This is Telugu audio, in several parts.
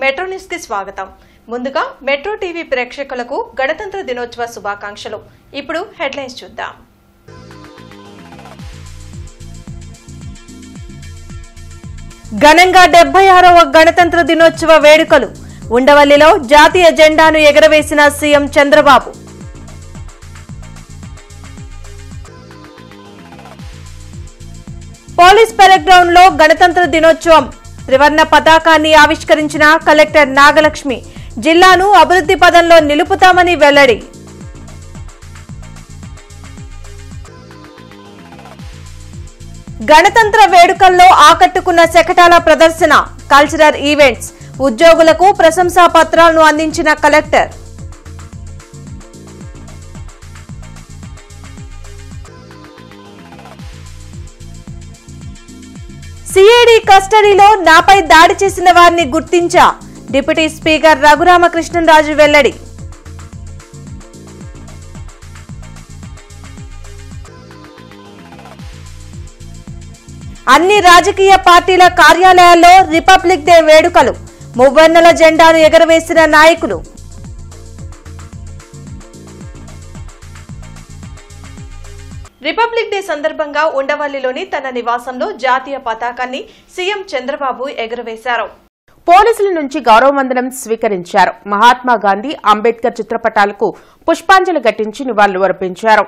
మెట్రో న్యూస్ కి స్వాగతం. ముందుగా మెట్రో టీవీ ప్రేక్షకులకు గణతంత్ర దినోత్సవ శుభాకాంక్షలు. ఇప్పుడు హెడ్లైన్స్ చూద్దాం. ఘనంగా 76వ గణతంత్ర దినోత్సవ వేడుకలు. ఉండవల్లిలో జాతీయ జెండాను ఎగరవేసిన CM Chandrababu. Police parade ground లో గణతంత్ర దినోత్సవం త్రివర్ణ పతాకాన్ని ఆవిష్కరించిన కలెక్టర్ నాగలక్ష్మి. జిల్లాను అభివృద్ధి పదంలో నిలుపుతామని వెల్లడి. గణతంత్ర వేడుకల్లో ఆకట్టుకున్న శకటాల ప్రదర్శన, కల్చరల్ ఈవెంట్స్, ఉద్యోగులకు ప్రశంసా పత్రాలను అందించిన కలెక్టర్. సిఐడి కస్టడీలో నాపై దాడి చేసిన వారిని గుర్తించా. డిప్యూటీ స్పీకర్ రఘురామకృష్ణరాజు వెల్లడి. అన్ని రాజకీయ పార్టీల కార్యాలయాల్లో రిపబ్లిక్ డే వేడుకలు. మువ్వన్నెల జెండాను ఎగరవేసిన నాయకులు. రిపబ్లిక్ డే సందర్భంగా ఉండవల్లిలోని తన నివాసంలో జాతీయ పతాకాన్ని సీఎం చంద్రబాబు ఎగురవేశారు. పోలీసుల నుంచి గౌరవవందనం స్వీకరించారు. మహాత్మా గాంధీ, అంబేద్కర్ చిత్రపటాలకు పుష్పాంజలి ఘటించి నివాళులు అర్పించారు.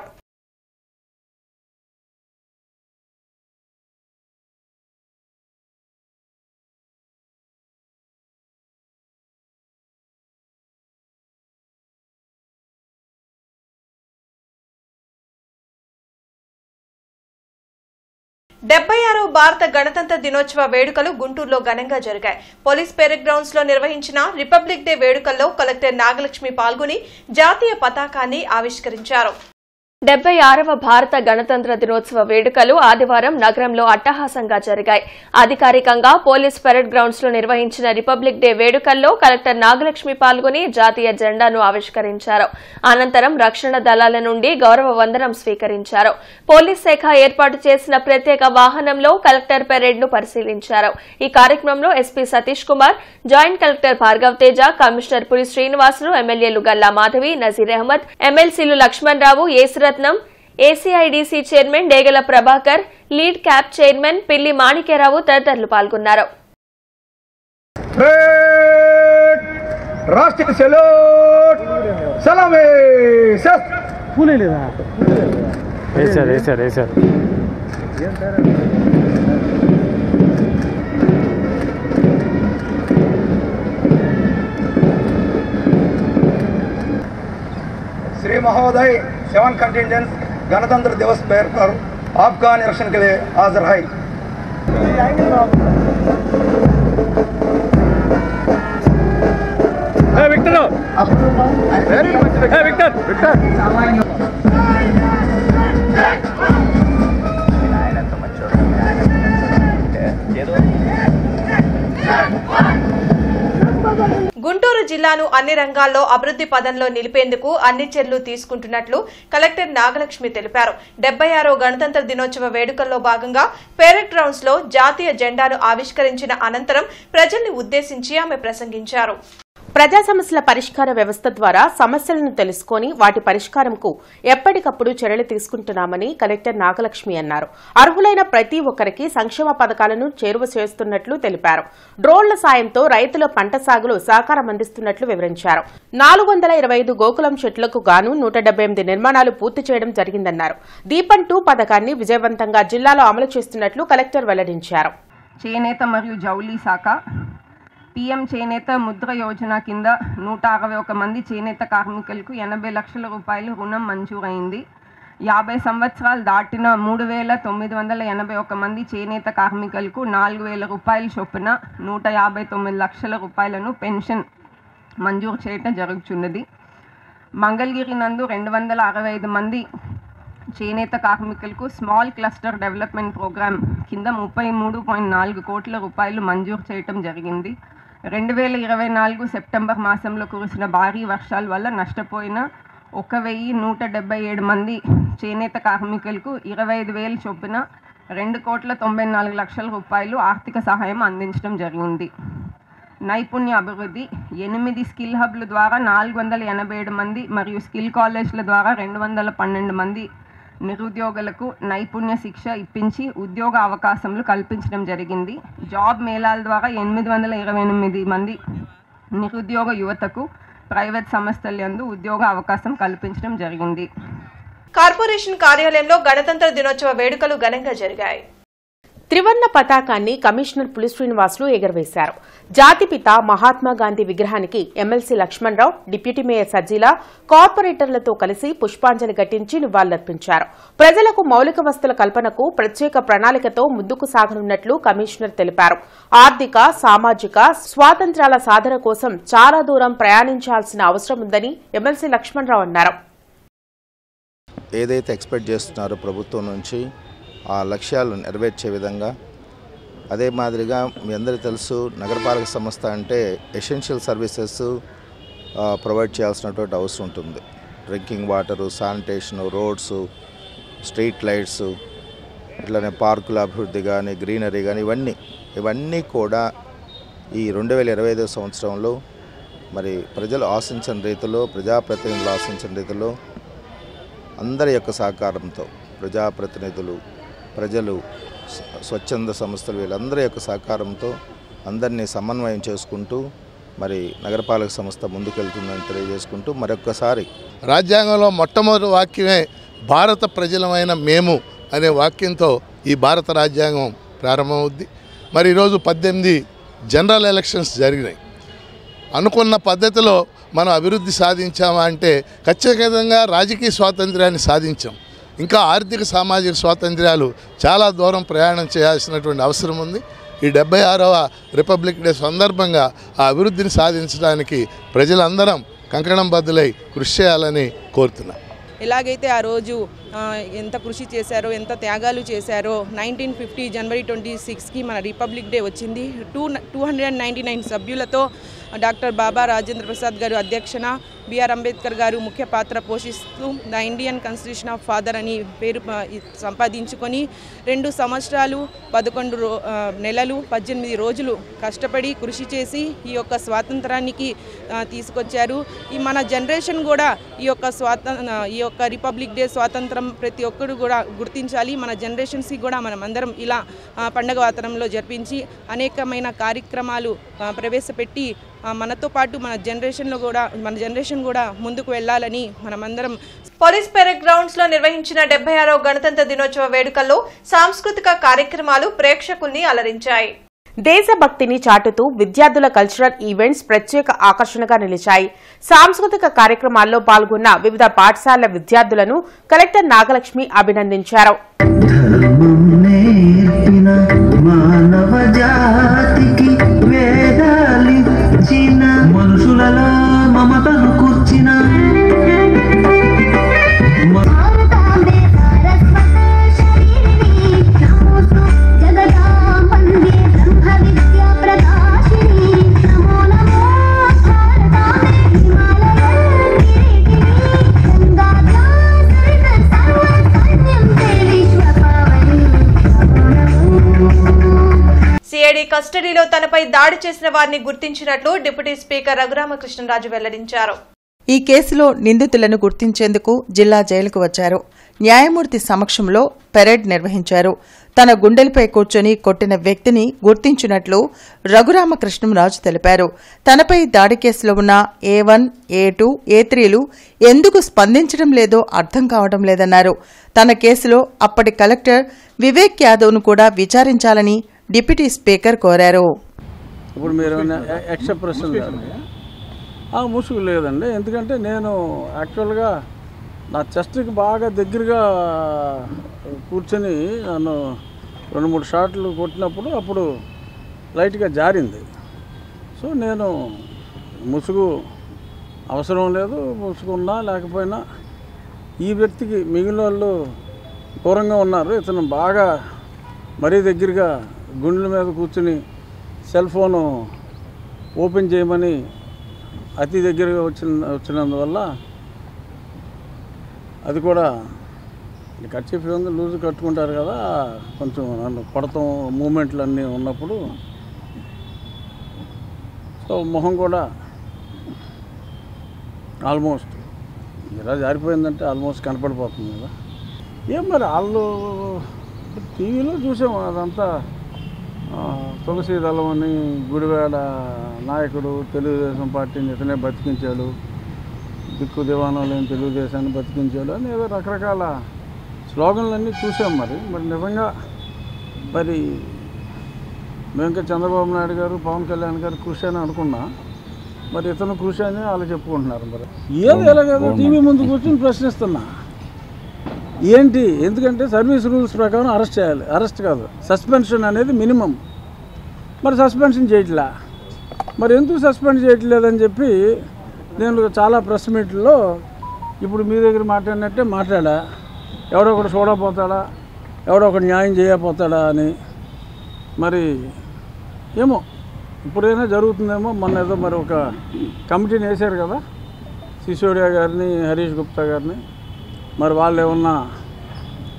భారత గణతంత్ర దినోత్సవ వేడుకలు గుంటూరులో ఘనంగా జరిగాయి. పోలీస్ పెరేడ్ గ్రౌండ్స్ లో నిర్వహించిన రిపబ్లిక్ డే వేడుకల్లో కలెక్టర్ నాగలక్ష్మి పాల్గొని జాతీయ పతాకాన్ని ఆవిష్కరించారు. 76వ భారత గణతంత్ర దినోత్సవ వేడుకలు ఆదివారం నగరంలో అట్టహాసంగా జరిగాయి. అధికారికంగా పోలీస్ పెరేడ్ గ్రౌండ్స్ లో నిర్వహించిన రిపబ్లిక్ డే వేడుకల్లో కలెక్టర్ నాగలక్ష్మి పాల్గొని జాతీయ జెండాను ఆవిష్కరించారు. అనంతరం రక్షణ దళాల నుండి గౌరవ వందనం స్వీకరించారు. పోలీస్ శాఖ ఏర్పాటు చేసిన ప్రత్యేక వాహనంలో కలెక్టర్ పెరేడ్ ను పరిశీలించారు. ఈ కార్యక్రమంలో SP Satish Kumar, joint collector Bhargav Teja, commissioner Puri Srinivasulu, ఎమ్మెల్యేలు గల్లా మాధవి, నజీర్ అహ్మద్, ఎమ్మెల్సీలు Lakshman Rao, Yesaratnam, ACIDC chairman Degala Prabhakar, lead cap chairman Pilli Manikyarao తదితరులు పాల్గొన్నారు. श्री महोदय 7 कंटिजेंट्स गणतंत्र दिवस पर आपका निरीक्षण के लिए हाजिर है. గుంటూరు జిల్లాను అన్ని రంగాల్లో అభివృద్ధి పదంలో నిలిపేందుకు అన్ని చర్యలు తీసుకుంటున్నట్లు కలెక్టర్ నాగలక్ష్మి తెలిపారు. 76వ గణతంత్ర దినోత్సవ వేడుకల్లో భాగంగా పెరేడ్ గ్రౌండ్స్ లో జాతీయ జెండాను ఆవిష్కరించిన అనంతరం ప్రజల్ని ఉద్దేశించి ఆమె ప్రసంగించారు. ప్రజా సమస్యల పరిష్కార వ్యవస్థ ద్వారా సమస్యలను తెలుసుకుని వాటి పరిష్కారంకు ఎప్పటికప్పుడు చర్యలు తీసుకుంటున్నామని కలెక్టర్ నాగలక్ష్మి అన్నారు. అర్హులైన ప్రతి ఒక్కరికి సంక్షేమ పథకాలను చేరువ చేస్తున్నట్లు తెలిపారు. డ్రోన్ల సాయంతో రైతుల పంట సాగులో సహకారం అందిస్తున్నట్లు వివరించారు. 425 గోకులం చెట్లకు గాను 178 నిర్మాణాలు పూర్తి చేయడం జరిగిందన్నారు. దీపం 2 పథకాన్ని విజయవంతంగా జిల్లాలో అమలు చేస్తున్నట్లు కలెక్టర్ వెల్లడించారు. చేనేత మరియు జౌళి శాఖ పీఎం చేనేత ముద్ర యోజన కింద 161 మంది చేనేత కార్మికులకు 80 లక్షల రూపాయలు రుణం మంజూరైంది. 50 సంవత్సరాలు దాటిన 3981 మంది చేనేత కార్మికులకు 4000 రూపాయల చొప్పున 159 లక్షల రూపాయలను పెన్షన్ మంజూరు చేయడం జరుగుతున్నది. మంగళగిరి నందు 265 మంది చేనేత కార్మికులకు స్మాల్ క్లస్టర్ డెవలప్మెంట్ ప్రోగ్రామ్ కింద 33.4 కోట్ల రూపాయలు మంజూరు చేయడం జరిగింది. 2024 సెప్టెంబర్ మాసంలో కురిసిన భారీ వర్షాల వల్ల నష్టపోయిన 1177 మంది చేనేత కార్మికులకు 25,000 చొప్పున 2,94,00,000 రూపాయలు ఆర్థిక సహాయం అందించడం జరిగింది. నైపుణ్య అభివృద్ధి 8 స్కిల్ హబ్ల ద్వారా 487 మంది మరియు స్కిల్ కాలేజ్ల ద్వారా 212 మంది నిరుద్యోగులకు నైపుణ్య శిక్ష ఇప్పించి ఉద్యోగ అవకాశాలు కల్పించడం జరిగింది. జాబ్ మేళాల ద్వారా 828 మంది నిరుద్యోగ యువతకు ప్రైవేట్ సంస్థలందు ఉద్యోగ అవకాశం కల్పించడం జరిగింది. కార్పొరేషన్ కార్యాలయంలో గణతంత్ర దినోత్సవ వేడుకలు ఘనంగా జరిగాయి. త్రివర్ణ పతాకాన్ని కమిషనర్ పులి శ్రీనివాసులు ఎగురవేశారు. జాతిపిత మహాత్మాగాంధీ విగ్రహానికి ఎమ్మెల్సీ లక్ష్మణరావు, డిప్యూటీ మేయర్ సజ్జీల కార్పొరేటర్లతో కలిసి పుష్పాంజలి ఘటించి నివాళులర్పించారు. ప్రజలకు మౌలిక వసతుల కల్పనకు ప్రత్యేక ప్రణాళికతో ముందుకు సాగనున్నట్లు కమిషనర్ తెలిపారు. ఆర్థిక, సామాజిక స్వాతంత్ర్యాల సాధన కోసం చాలా దూరం ప్రయాణించాల్సిన అవసరం ఉందని ఎమ్మెల్సీ లక్ష్మణరావు అన్నారు. ఏదైతే ఎక్స్పెక్ట్ చేస్తున్నారో ప్రభుత్వం నుంచి ఆ లక్ష్యాలు నెరవేర్చే విధంగా, అదే మాదిరిగా మీ అందరికీ తెలుసు నగరపాలక సంస్థ అంటే ఎసెన్షియల్ సర్వీసెస్ ప్రొవైడ్ చేయాల్సినటువంటి అవసరం ఉంటుంది. Drinking water, sanitation, roads, street lights, ఇట్లానే పార్కుల అభివృద్ధి కానీ, గ్రీనరీ కానీ ఇవన్నీ కూడా ఈ 2025 సంవత్సరంలో మరి ప్రజలు ఆశించిన రీతిలో, ప్రజాప్రతినిధులు ఆశించిన రీతిలో అందరి యొక్క సహకారంతో, ప్రజాప్రతినిధులు, ప్రజలు, స్వచ్ఛంద సంస్థలు వీళ్ళందరి యొక్క సహకారంతో అందరినీ సమన్వయం చేసుకుంటూ మరి నగరపాలక సంస్థ ముందుకెళ్తుందని తెలియజేసుకుంటూ మరొక్కసారి రాజ్యాంగంలో మొట్టమొదటి వాక్యమే భారత ప్రజలమైన మేము అనే వాక్యంతో ఈ భారత రాజ్యాంగం ప్రారంభమవుద్ది. మరి ఈరోజు 18 జనరల్ ఎలక్షన్స్ జరిగినాయి. అనుకున్న పద్ధతిలో మనం అభివృద్ధి సాధించామా అంటే ఖచ్చితంగా రాజకీయ స్వాతంత్ర్యాన్ని సాధించాం. ఇంకా ఆర్థిక, సామాజిక స్వాతంత్ర్యాలు చాలా దూరం ప్రయాణం చేయాల్సినటువంటి అవసరం ఉంది. ఈ 76వ రిపబ్లిక్ డే సందర్భంగా ఆ అభివృద్ధిని సాధించడానికి ప్రజలందరం కంకణం బద్దులై కృషి చేయాలని కోరుతున్నాం. ఎలాగైతే ఆ రోజు ఎంత కృషి చేశారో, ఎంత త్యాగాలు చేశారో, 1950 జనవరి 26కి మన రిపబ్లిక్ డే వచ్చింది. 299 సభ్యులతో డాక్టర్ బాబా రాజేంద్ర ప్రసాద్ గారు అధ్యక్షన, బిఆర్ అంబేద్కర్ గారు ముఖ్య పాత్ర పోషిస్తూ the Indian constitution of father అని పేరు సంపాదించుకొని 2 సంవత్సరాలు 11 నెలలు 18 రోజులు కష్టపడి కృషి చేసి ఈ యొక్క స్వాతంత్రానికి తీసుకొచ్చారు. ఈ మన జనరేషన్ కూడా ఈ యొక్క రిపబ్లిక్ డే స్వాతంత్రం ప్రతి ఒక్కరు కూడా గుర్తించాలి. మన జనరేషన్స్కి కూడా మనం అందరం ఇలా పండగ వాతావరణంలో జరిపించి అనేకమైన కార్యక్రమాలు ప్రవేశపెట్టి మనతో పాటు మన జనరేషన్ కూడా ముందుకు వెళ్ళాలని మనమందరం. పోలీస్ పెరేడ్ గ్రౌండ్స్ లో నిర్వహించిన 76వ గణతంత్ర దినోత్సవ వేడుకల్లో సాంస్కృతిక కార్యక్రమాలు ప్రేక్షకుల్ని అలరించాయి. దేశభక్తిని చాటుతూ విద్యార్థుల కల్చరల్ ఈవెంట్స్ ప్రత్యేక ఆకర్షణగా నిలిచాయి. సాంస్కృతిక కార్యక్రమాల్లో పాల్గొన్న వివిధ పాఠశాలల విద్యార్థులను కలెక్టర్ నాగలక్ష్మి అభినందించారు. మనుషులలో మమతను కూర్చిన సిఐడి కస్టడీలో తనపై దాడి చేసిన వారిని గుర్తించినట్లు డిప్యూటీ స్పీకర్ రఘురామకృష్ణరాజు వెల్లడించారు. ఈ కేసులో నిందితులను గుర్తించేందుకు జిల్లా జైలుకు వచ్చారు. న్యాయమూర్తి సమక్షంలో పెరేడ్ నిర్వహించారు. తన గుండెలపై కూర్చొని కొట్టిన వ్యక్తిని గుర్తించినట్లు రఘురామకృష్ణరాజు తెలిపారు. తనపై దాడి కేసులో ఉన్న A1, A2, A3లు ఎందుకు స్పందించడం లేదో అర్థం కావడం లేదన్నారు. తన కేసులో అప్పటి కలెక్టర్ వివేక్ యాదవ్ను కూడా విచారించాలని డిప్యూటీ స్పీకర్ కోరారు. ఇప్పుడు మీరు ఎక్సెప్రెషన్ ముసుగు లేదండి, ఎందుకంటే నేను యాక్చువల్గా నా చెస్ట్కి బాగా దగ్గరగా కూర్చొని నన్ను 2-3 షాట్లు కొట్టినప్పుడు అప్పుడు లైట్గా జారింది. సో నేను ముసుగు అవసరం లేదు, ముసుగు ఉన్నా లేకపోయినా ఈ వ్యక్తికి మిగిలిన వాళ్ళు దూరంగా ఉన్నారు, ఇతను బాగా మరీ దగ్గరగా గుండెల మీద కూర్చుని సెల్ ఫోను ఓపెన్ చేయమని అతి దగ్గరగా వచ్చినందువల్ల అది కూడా కర్చీఫ్ లూజ్ కట్టుకుంటారు కదా, కొంచెం నన్ను కొడతాం మూమెంట్లు అన్నీ ఉన్నప్పుడు సో మొహం కూడా ఆల్మోస్ట్ ఇలా జారిపోయిందంటే ఆల్మోస్ట్ కనపడిపోతుంది కదా. ఏం మరి వాళ్ళు టీవీలో చూసాము అదంతా తులసి దళం అని గుడివాడ నాయకుడు తెలుగుదేశం పార్టీని ఇతనే బతికించాడు, దిక్కు దివాణం లేని తెలుగుదేశాన్ని బతికించాడు అని ఏదో రకరకాల స్లోగన్లన్నీ చూసాం. మరి నిజంగా మరి మేము చంద్రబాబు నాయుడు గారు పవన్ కళ్యాణ్ గారు కృషి అని అనుకున్నా, మరి ఇతను కృషి అని వాళ్ళు చెప్పుకుంటున్నారు. మరి ఏది ఎలాగేదో టీవీ ముందు కూర్చొని ప్రశ్నిస్తున్నా ఏంటి, ఎందుకంటే సర్వీస్ రూల్స్ ప్రకారం అరెస్ట్ చేయాలి, అరెస్ట్ కాదు సస్పెన్షన్ అనేది మినిమం. మరి సస్పెన్షన్ చేయట్లా, మరి ఎందుకు సస్పెండ్ చేయట్లేదని చెప్పి నేను చాలా ప్రెస్ మీట్లో ఇప్పుడు మీ దగ్గర మాట్లాడినట్టే మాట్లాడా, ఎవడో ఒకటి చూడకపోతాడా, ఎవడో ఒకటి న్యాయం చేయకపోతాడా అని. మరి ఏమో ఇప్పుడైనా జరుగుతుందేమో. మొన్న ఏదో మరి ఒక కమిటీని వేశారు కదా, సిసోడియా గారిని, హరీష్ గుప్తా గారిని, మరి వాళ్ళు ఏమన్నా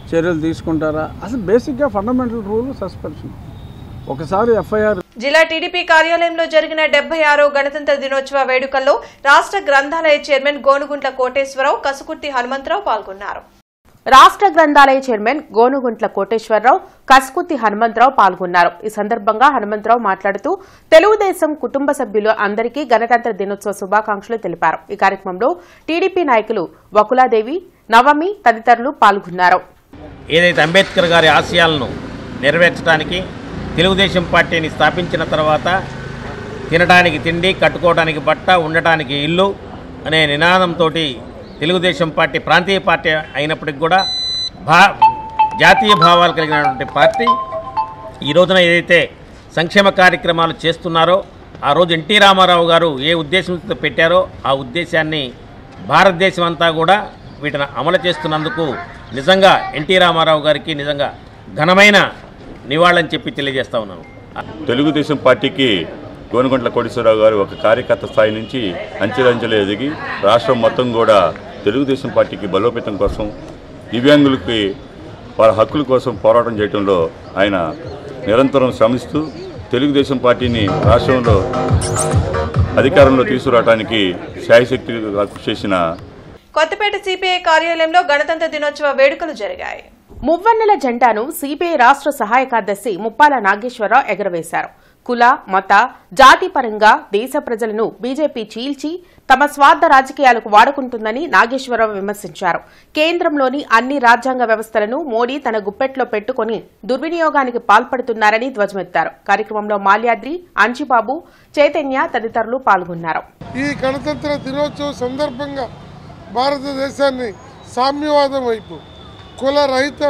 చర్యలు తీసుకుంటారా? అసలు బేసిక్గా ఫండమెంటల్ రూల్ సస్పెన్షన్. ఒకసారి ఎఫ్ఐఆర్. జిల్లా టీడీపీ కార్యాలయంలో జరిగిన 76వ గణతంత్ర దినోత్సవ వేడుకల్లో రాష్ట్ర గ్రంథాలయ చైర్మన్ గోనుగుంట్ల కోటేశ్వరరావు, కసుకుర్తి హనుమంతరావు పాల్గొన్నారు. రాష్ట్ర గ్రంథాలయ చైర్మన్ గోనుగుంట్ల కోటేశ్వరరావు, కసుకుర్తి హనుమంతరావు పాల్గొన్నారు. ఈ సందర్భంగా హనుమంతరావు మాట్లాడుతూ తెలుగుదేశం కుటుంబ సభ్యులు అందరికీ గణతంత్ర దినోత్సవ శుభాకాంక్షలు తెలిపారు. ఈ కార్యక్రమంలో టీడీపీ నాయకులు వకులాదేవి, నవమి తదితరులు పాల్గొన్నారు. ఏదైతే అంబేద్కర్ గారి ఆశయాలను నెరవేర్చడానికి తెలుగుదేశం పార్టీని స్థాపించిన తర్వాత తినడానికి తిండి, కట్టుకోవడానికి బట్ట, ఉండటానికి ఇల్లు అనే నినాదంతో తెలుగుదేశం పార్టీ ప్రాంతీయ పార్టీ అయినప్పటికి కూడా జాతీయ భావాలు కలిగినటువంటి పార్టీ ఈ రోజున ఏదైతే సంక్షేమ కార్యక్రమాలు చేస్తున్నారో ఆ రోజు ఎన్టీ రామారావు గారు ఏ ఉద్దేశంతో పెట్టారో ఆ ఉద్దేశాన్ని భారతదేశం అంతా కూడా వీటిని అమలు చేస్తున్నందుకు నిజంగా ఎన్టీ రామారావు గారికి నిజంగా ఘనమైన నివాళని చెప్పి తెలియజేస్తా ఉన్నాను. తెలుగుదేశం పార్టీకి గోనుగుంట్ల కోటేశ్వరరావు గారు ఒక కార్యకర్త స్థాయి నుంచి అంచెలంచెలు ఎదిగి రాష్ట్రం మొత్తం కూడా తెలుగుదేశం పార్టీకి బలోపేతం కోసం, దివ్యాంగులకి వారి హక్కుల కోసం పోరాటం చేయడంలో ఆయన నిరంతరం శ్రమిస్తూ తెలుగుదేశం పార్టీని రాష్ట్రంలో అధికారంలో తీసుకురావడానికి శాయశక్తి కృషి చేసిన. కొత్తపేట సిపిఐ కార్యాలయంలో గణతంత్ర దినోత్సవ వేడుకలు జరిగాయి. మువ్వన్నెల జెండాను సిపిఐ రాష్ట్ర సహాయ కార్యదర్శి ముప్పాల నాగేశ్వరరావు ఎగురవేశారు. కుల, మత, జాతి పరంగా దేశ ప్రజలను బీజేపీ చీల్చి తమ స్వార్థ రాజకీయాలకు వాడుకుంటుందని నాగేశ్వరరావు విమర్శించారు. కేంద్రంలోని అన్ని రాజ్యాంగ వ్యవస్థలను మోడీ తన గుప్పెట్లో పెట్టుకుని దుర్వినియోగానికి పాల్పడుతున్నారని ధ్వజమెత్తారు. కార్యక్రమంలో మాల్యాద్రి, అంజిబాబు, చైతన్య తదితరులు పాల్గొన్నారు. ఈ గణతంత్ర దినోత్సవం సందర్భంగా భారతదేశాన్ని సామ్యవాదం వైపు, కుల రహిత,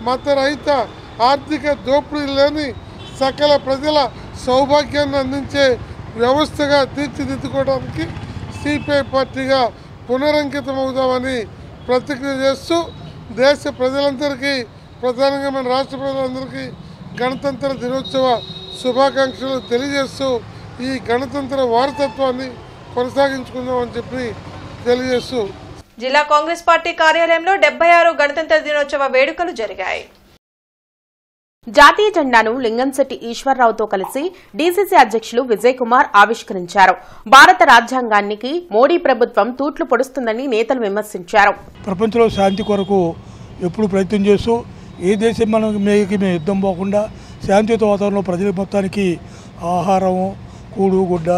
మత రహిత, ఆర్థిక దోపిడీ లేని సకల ప్రజల సౌభాగ్యాన్ని అందించే వ్యవస్థగా తీర్చిదిద్దుకోవడానికి సిపిఐ పార్టీగా పునరంకితమవుదామని ప్రతిజ్ఞ చేస్తూ దేశ ప్రజలందరికీ, ప్రధానంగా మన రాష్ట్ర ప్రజలందరికీ గణతంత్ర దినోత్సవ శుభాకాంక్షలు తెలియజేస్తూ ఈ గణతంత్ర వారసత్వాన్ని కొనసాగించుకుందామని చెప్పి తెలియజేస్తూ జిల్లా కాంగ్రెస్ పార్టీ కార్యాలయంలో 76వ గణతంత్ర దినోత్సవ వేడుకలు జరిగాయి. జాతీయ జెండాను లింగంశెట్టి ఈశ్వరరావుతో కలిసి డీసీసీ అధ్యక్షులు విజయ్ కుమార్ ఆవిష్కరించారు. భారత రాజ్యాంగానికి మోడీ ప్రభుత్వం తూట్లు పొడుస్తుందని నేతలు విమర్శించారు. ప్రపంచంలో శాంతి కొరకు ఎప్పుడు ప్రయత్నం చేస్తూ ఏ దేశం మేము యుద్ధం పోకుండా శాంతియుత వాతావరణంలో ప్రజల మొత్తానికి ఆహారం, కూడు, గుడ్డ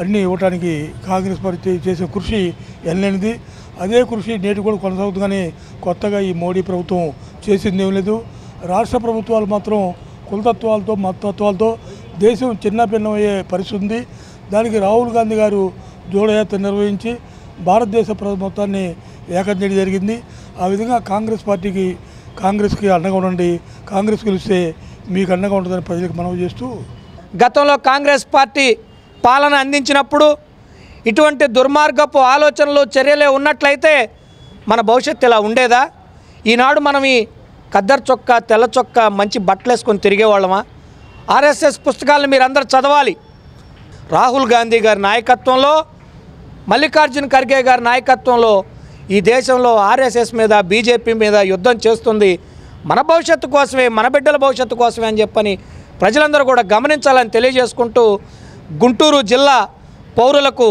అన్నీ ఇవ్వడానికి కాంగ్రెస్ పార్టీ చేసే కృషి ఎనలేనిది. అదే కృషి నేటి కూడా కొనసాగుతుంది. కానీ కొత్తగా ఈ మోడీ ప్రభుత్వం చేసింది ఏం లేదు. రాష్ట్ర ప్రభుత్వాలు మాత్రం కులతత్వాలతో, మతత్వాలతో దేశం చిన్నభిన్నమయ్యే పరిస్థితి ఉంది. దానికి రాహుల్ గాంధీ గారు జోడయాత్ర నిర్వహించి భారతదేశ మొత్తాన్ని ఏకం చేయడం జరిగింది. ఆ విధంగా కాంగ్రెస్కి అండగా ఉండండి, కాంగ్రెస్ గెలిస్తే మీకు అండగా ఉంటుందని ప్రజలకు మనవి చేస్తూ, గతంలో కాంగ్రెస్ పార్టీ పాలన అందించినప్పుడు ఇటువంటి దుర్మార్గపు ఆలోచనలు, చర్యలే ఉన్నట్లయితే మన భవిష్యత్తు ఇలా ఉండేదా? ఈనాడు మనం ఈ ఖద్దరు చొక్కా, తెల్ల చొక్కా, మంచి బట్టలు వేసుకొని తిరిగేవాళ్ళమా? ఆర్ఎస్ఎస్ పుస్తకాలను మీరందరూ చదవాలి. రాహుల్ గాంధీ గారి నాయకత్వంలో, మల్లికార్జున ఖర్గే గారి నాయకత్వంలో ఈ దేశంలో ఆర్ఎస్ఎస్ మీద, బీజేపీ మీద యుద్ధం చేస్తుంది. మన భవిష్యత్తు కోసమే, మన బిడ్డల భవిష్యత్తు కోసమే అని చెప్పని ప్రజలందరూ కూడా గమనించాలని తెలియజేసుకుంటూ గుంటూరు జిల్లా పౌరులకు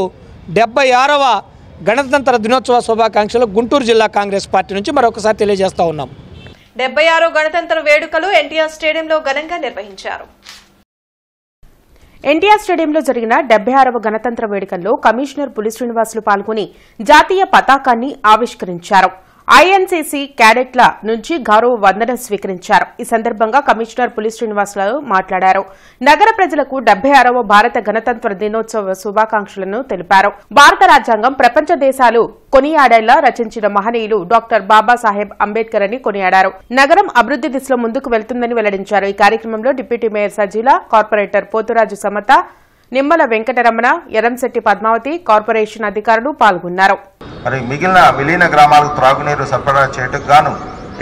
76వ గణతంత్ర దినోత్సవ శుభాకాంక్షలు గుంటూరు జిల్లా కాంగ్రెస్ పార్టీ నుంచి మరొకసారి తెలియజేస్తా ఉన్నాం. 76 గణతంత్ర వేడుకలు ఎన్టీఆర్ స్టేడియంలో ఘనంగా నిర్వహించారు. ఎన్టీఆర్ స్టేడియంలో జరిగిన 76వ గణతంత్ర వేడుకల్లో కమిషనర్ పులి శ్రీనివాసులు పాల్గొని జాతీయ పతాకాన్ని ఆవిష్కరించారు. ఐఎన్సీసీ క్యాడెట్ల నుంచి గౌరవ వందనం స్వీకరించారు. ఈ సందర్భంగా కమిషనర్ పులి శ్రీనివాసులు మాట్లాడారు. నగర ప్రజలకు 76వ భారత గణతంత్ర దినోత్సవ శుభాకాంక్షలను తెలిపారు. భారత రాజ్యాంగం ప్రపంచ దేశాలు కొనియాడేలా రచించిన మహనీయులు డాక్టర్ బాబాసాహెబ్ అంబేద్కర్ అని కొనియాడారు. నగరం అభివృద్ది దిశలో ముందుకు వెళ్తుందని వెల్లడించారు. ఈ కార్యక్రమంలో deputy mayor Sajeela, corporator Poturaju Samatha, Nimmala Venkataramana, Eramsetti Padmavathi, corporation అధికారులు పాల్గొన్నారు. మరి మిగిలిన విలీన గ్రామాలకు త్రాగునీరు సరఫరా చేయటకు గాను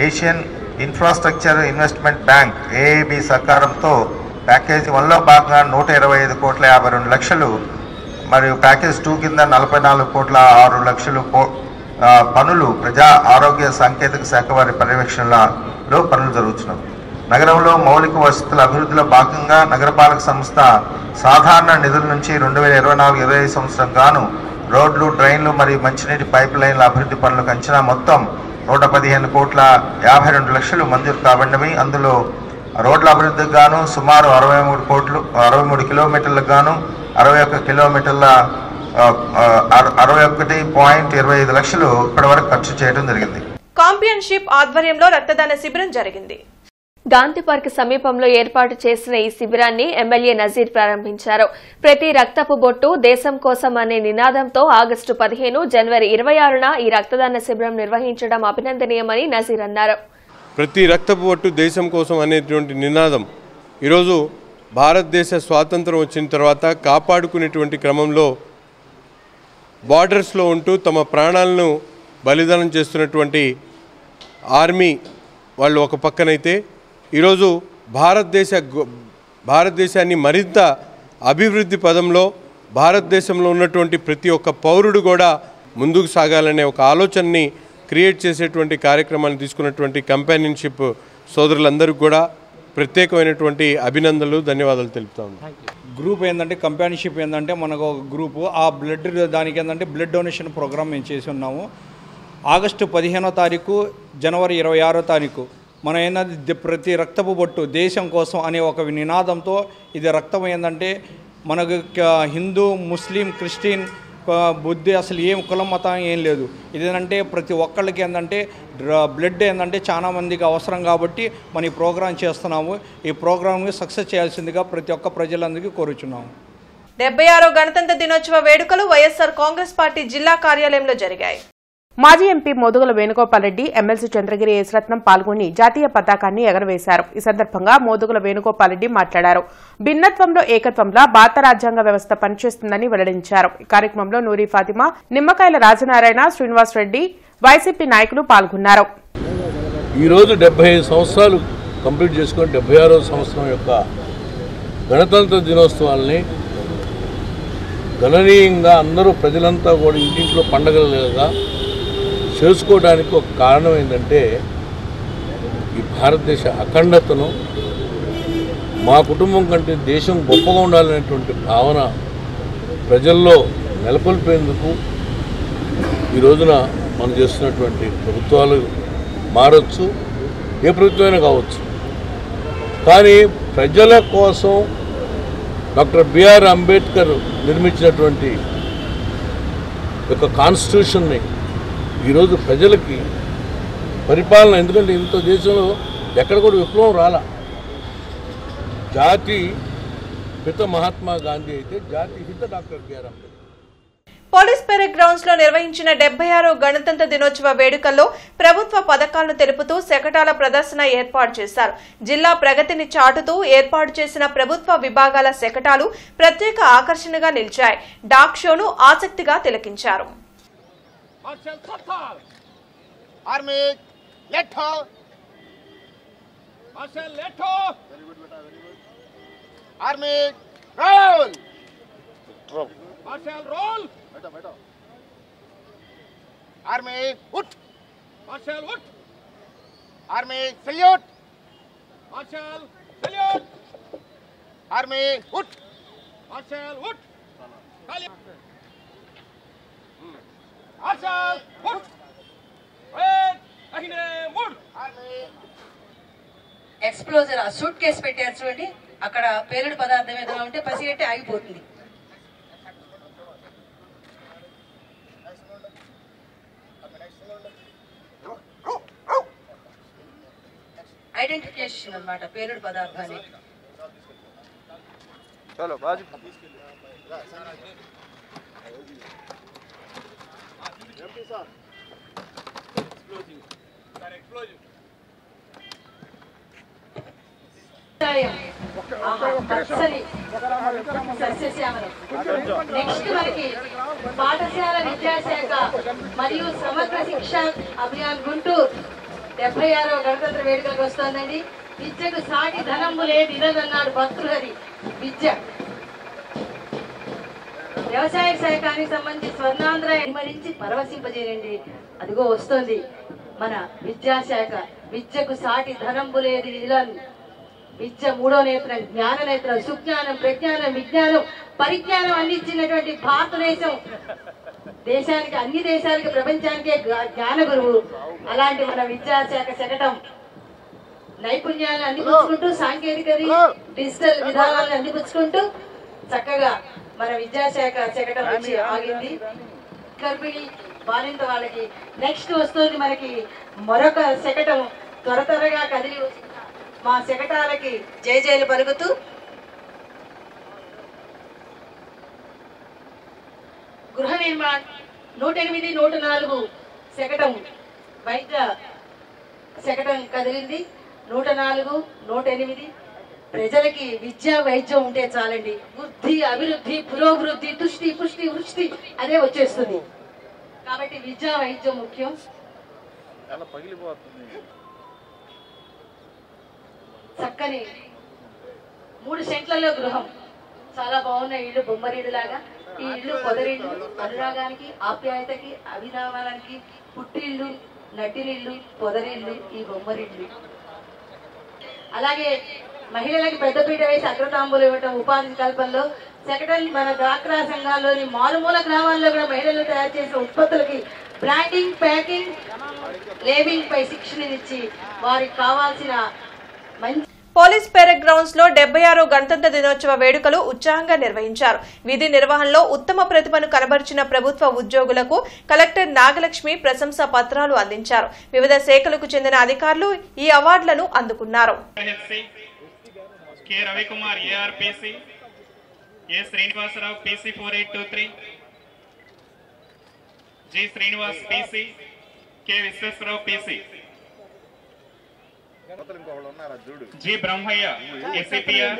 Asian infrastructure investment bank AIB సహకారంతో ప్యాకేజ్ 1లో భాగంగా 125 కోట్ల 52 లక్షలు మరియు ప్యాకేజ్ 2 కింద 44 కోట్ల 6 లక్షలు పనులు ప్రజా ఆరోగ్య సాంకేతిక శాఖ వారి పర్యవేక్షణలో పనులు జరుగుతున్నాయి. నగరంలో మౌలిక వసతుల అభివృద్ధిలో భాగంగా నగరపాలక సంస్థ సాధారణ నిధుల నుంచి 2024-25 సంవత్సరం గాను రోడ్లు, డ్రైన్లు మరియు మంచినీటి పైప్ లైన్ల అభివృద్ధి పనులకు అంచనా మొత్తం 115 కోట్ల 52 లక్షలు మంజూరు కాబడినవి. అందులో రోడ్ల అభివృద్ధికి గాను సుమారు 63 కిలోమీటర్లకు గాను 61 కిలోమీటర్ల 61.25 లక్షలు ఇప్పటివరకు ఖర్చు చేయడం జరిగింది. ఛాంపియన్షిప్ ఆధ్వర్యంలో రక్తదాన శిబిరం జరిగింది. గాంధీ పార్క్ సమీపంలో ఏర్పాటు చేసిన ఈ శిబిరాన్ని ఎమ్మెల్యే నజీర్ ప్రారంభించారు. ప్రతి రక్తపు బొట్టు దేశం కోసం అనే నినాదంతో ఆగస్టు 15, జనవరి 26న ఈ రక్తదాన శిబిరం నిర్వహించడం అభినందనీయమని నజీర్ అన్నారు. ప్రతి రక్తపు బొట్టు దేశం కోసం అనేటువంటి నినాదం ఈరోజు భారతదేశ స్వాతంత్రం వచ్చిన తర్వాత కాపాడుకునేటువంటి క్రమంలో బార్డర్స్లో ఉంటూ తమ ప్రాణాలను బలిదానం చేస్తున్నటువంటి ఆర్మీ వాళ్ళు ఒక పక్కనైతే ఈరోజు భారతదేశాన్ని మరింత అభివృద్ధి పదంలో భారతదేశంలో ఉన్నటువంటి ప్రతి ఒక్క పౌరుడు కూడా ముందుకు సాగాలనే ఒక ఆలోచనని క్రియేట్ చేసేటువంటి కార్యక్రమాన్ని తీసుకున్నటువంటి కంపానియన్షిప్ సోదరులందరికీ కూడా ప్రత్యేకమైనటువంటి అభినందనలు, ధన్యవాదాలు తెలుపుతా ఉన్నాను. గ్రూప్ ఏంటంటే కంపానియన్షిప్ ఏంటంటే మనకు ఒక గ్రూపు ఆ బ్లడ్ దానికి ఏంటంటే బ్లడ్ డొనేషన్ ప్రోగ్రామ్ మేము చేసి ఉన్నాము. ఆగస్టు 15వ తారీఖు, జనవరి 26వ తారీఖు మనం ఏంటంటే ప్రతి రక్తపు బొట్టు దేశం కోసం అనే ఒక నినాదంతో ఇది రక్తం ఏంటంటే మనకు హిందూ, ముస్లిం, క్రిస్టియన్, బుద్ధి అసలు ఏం కులం మతం ఏం లేదు. ఇదేంటంటే ప్రతి ఒక్కళ్ళకి ఏంటంటే బ్లడ్ ఏంటంటే చాలా మందికి అవసరం కాబట్టి మనం ఈ ప్రోగ్రాం చేస్తున్నాము. ఈ ప్రోగ్రామ్ని సక్సెస్ చేయాల్సిందిగా ప్రతి ఒక్క ప్రజలందరికీ కోరుచున్నాము. 76వ గణతంత్ర దినోత్సవ వేడుకలు వైఎస్ఆర్ కాంగ్రెస్ పార్టీ జిల్లా కార్యాలయంలో జరిగాయి. మాజీ ఎంపీ మోదుగుల వేణుగోపాల్ రెడ్డి, ఎమ్మెల్సీ చంద్రగిరి యేసరత్నం పాల్గొని జాతీయ పతాకాన్ని ఎగరవేశారు. ఈ సందర్భంగా మోదుగుల వేణుగోపాల్ రెడ్డి మాట్లాడారు. భిన్నత్వంలో ఏకత్వంలా భారత రాజ్యాంగ వ్యవస్థ పనిచేస్తుందని వెల్లడించారు. ఈ కార్యక్రమంలో నూరి ఫాతిమా, నిమ్మకాయల రాజనారాయణ, శ్రీనివాస్ రెడ్డి, వైసీపీ నాయకులు పాల్గొన్నారు. ఈరోజు 75 సంవత్సరాలు కంప్లీట్ చేసుకుని 76వ సంవత్సరం యొక్క గణతంత్ర దినోత్సవాల్ని గణనీయంగా అందరూ ప్రజలంతా కూడా ఇంటింట్లో పండగలుగా చేసుకోవడానికి ఒక కారణం ఏంటంటే ఈ భారతదేశ అఖండతను, మా కుటుంబం కంటే దేశం గొప్పగా ఉండాలనేటువంటి భావన ప్రజల్లో నెలకొల్పేందుకు ఈ రోజున మనం చేస్తున్నటువంటి ప్రభుత్వాలు మారచ్చు, ఏ ప్రభుత్వమైనా కావచ్చు. కానీ ప్రజల కోసం డాక్టర్ బిఆర్ అంబేద్కర్ నిర్మించినటువంటి యొక్క కాన్స్టిట్యూషన్ని ఈరోజు ప్రజలకి పరిపాలన, ఎందుకంటే ఇంత దేశంలో ఎక్కడ కూడా విప్లవం రాలా. జాతి పిత మహాత్మా గాంధీ అయితే జాతి హిత doctor BR Ambedkar. Police parade grounds లో నిర్వహించిన 76వ గణతంత్ర దినోత్సవ వేడుకల్లో ప్రభుత్వ పథకాలను తెలుపుతూ శకటాల ప్రదర్శన ఏర్పాటు చేశారు. జిల్లా ప్రగతిని చాటుతూ ఏర్పాటు చేసిన ప్రభుత్వ విభాగాల శకటాలు ప్రత్యేక ఆకర్షణగా నిలిచాయి. డాక్ షోను ఆసక్తిగా తిలకించారు. Army, ut! Marshal, ut! Army, salute! Marshal, salute! Army, ut! Marshal, ut! Marshal, put. Wait, ahine, move. ఎక్స్ప్లోజర్ ఆ సూట్ కేసు పెట్టారు చూడండి, అక్కడ పేలుడు పదార్థం ఏదైనా ఉంటే పసిగట్టి ఆగిపోతుంది. ఐడెంటిఫికేషన్ అన్నమాట పేలుడు పదార్థాన్ని. చలో బాజు ఎంపీ సార్ ఎక్స్ప్లోజివ్ నెక్స్ట్ మనకి పాఠశాల విద్యాశాఖ మరియు సమగ్ర శిక్ష అభియాన్ గుంటూరు 76వ గణతంత్ర వేడుకలకు వస్తోందండి. విద్యకు సాటి ధనంబు లేదన్నాడు భర్తృహరి. విద్య వ్యవసాయ శాఖానికి సంబంధించి స్వర్ణాంధ్ర ఎమరించి పరవశింపజేయండి. అదిగో వస్తుంది మన విద్యాశాఖ. విద్యకు సాటి ధనంబు లేదు ఇలాన్. విద్య మూడో నేత్రం, జ్ఞాన నేత్రం, సుజ్ఞానం, ప్రజ్ఞానం, విజ్ఞానం, పరిజ్ఞానం అందించినటువంటి భారతదేశం దేశానికి, అన్ని దేశాలకి, ప్రపంచానికే జ్ఞాన గురువు. అలాంటి మన విద్యాశాఖ శకటం నైపుణ్యాలను అందిపుచ్చుకుంటూ, సాంకేతిక డిజిటల్ విధానాలను అందిపుచ్చుకుంటూ చక్కగా మన విద్యాశాఖ శకటం వచ్చి ఆగింది. గర్భిణి బాలింత వాళ్ళకి నెక్స్ట్ వస్తుంది మనకి మరొక శకటం. త్వరగా కదిలి మా శకటాలకి జయజయలు పలుకుతూ గృహ నిర్మాణ 108, 104 శకటం వైద్య శకటం కదిలింది. 104, 108 ప్రజలకి విద్య వైద్యం ఉంటే చాలండి. వృద్ధి, అభివృద్ధి, పురోభివృద్ధి, తుష్టి, పుష్టి, వృష్టి అదే వచ్చేస్తుంది. కాబట్టి విద్యా వైద్యం ముఖ్యం. చక్కని 3 సెంట్లలో గృహం, చాలా బాగున్న ఇల్లు, బొమ్మరిల్లు లాగా. ఈ ఇల్లు పొదరిల్లు, అనురాగానికి, ఆప్యాయతకి, అభినవానికి పుట్టిల్లు, నటినిల్లు, పొదరిల్లు, ఈ బొమ్మరిల్లు. అలాగే మహిళలకి పెద్దపీట వేసి అగ్రతాంబూలు ఇవ్వటం, ఉపాధి కల్పనలో సెక్రటరీ మన డ్వాక్రా సంఘాల్లోని మారుమూల గ్రామాల్లో కూడా మహిళలు తయారు చేసిన ఉత్పత్తులకి బ్రాండింగ్, ప్యాకింగ్, లేబింగ్ పై శిక్షణనిచ్చి వారికి కావాల్సిన పోలీస్ పెరేడ్ గ్రౌండ్స్ లో 76వ గణతంత్ర దినోత్సవ వేడుకలు ఉత్సాహంగా నిర్వహించారు. విధి నిర్వహణలో ఉత్తమ ప్రతిభను కనబరిచిన ప్రభుత్వ ఉద్యోగులకు కలెక్టర్ నాగలక్ష్మి ప్రశంసా పత్రాలు అందించారు. వివిధ శాఖలకు చెందిన అధికారులు ఈ అవార్డులను అందుకున్నారు. G Brahmaiah ACPR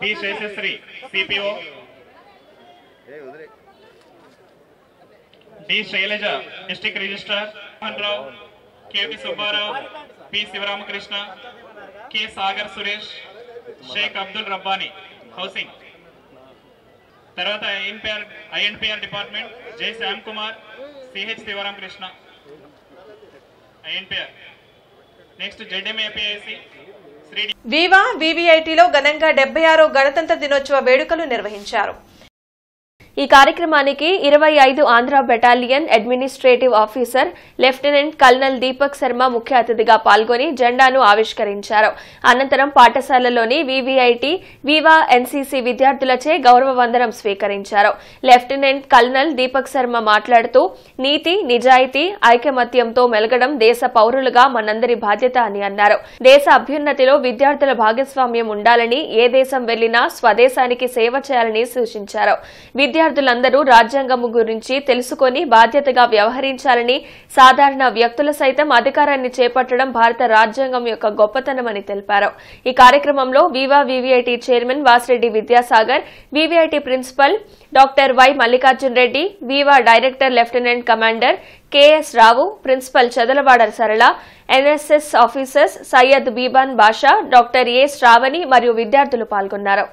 P Seshasri CPO D Sailaja district registrar Mohan Rao KP Subbarao P Sivaramakrishna K Sagar Suresh Sheikh Abdul Rabbani housing తర్వాత INPR department Jai Shyam Kumar CH Sivaramakrishna INPR. Next జెడ్ఎంఏపీఐసి వివా వివిఐటిలో ఘనంగా 76వ గణతంత్ర దినోత్సవ వేడుకలు నిర్వహించారు. ఈ కార్యక్రమానికి 25 Andhra battalion administrative officer lieutenant colonel Deepak Sharma ముఖ్య అతిథిగా పాల్గొని జెండాను ఆవిష్కరించారు. అనంతరం పాఠశాలలోని వివిఐటి, వివా, ఎన్సీసీ విద్యార్థులచే గౌరవ వందనం స్వీకరించారు. లెఫ్టినెంట్ కల్నల్ దీపక్ శర్మ మాట్లాడుతూ నీతి, నిజాయితీ, ఐకమత్యంతో మెలగడం దేశ పౌరులుగా మనందరి బాధ్యత అని అన్నారు. దేశ అభ్యున్నతిలో విద్యార్థుల భాగస్వామ్యం ఉండాలని, ఏ దేశం వెళ్లినా స్వదేశానికి సేవ చేయాలని సూచించారు. విద్యార్థులందరూ రాజ్యాంగం గురించి తెలుసుకుని బాధ్యతగా వ్యవహరించాలని, సాధారణ వ్యక్తులు సైతం అధికారాన్ని చేపట్టడం భారత రాజ్యాంగం యొక్క గొప్పతనమని తెలిపారు. ఈ కార్యక్రమంలో Viva VVIT chairman Vasireddy Vidyasagar, VVIT principal doctor Y Mallikarjun Reddy, Viva director lieutenant commander KS Rao, principal Chadalavada Sarala, NSS officers Syed Beeban Basha, doctor A Sravani మరియు విద్యార్థులు పాల్గొన్నారు.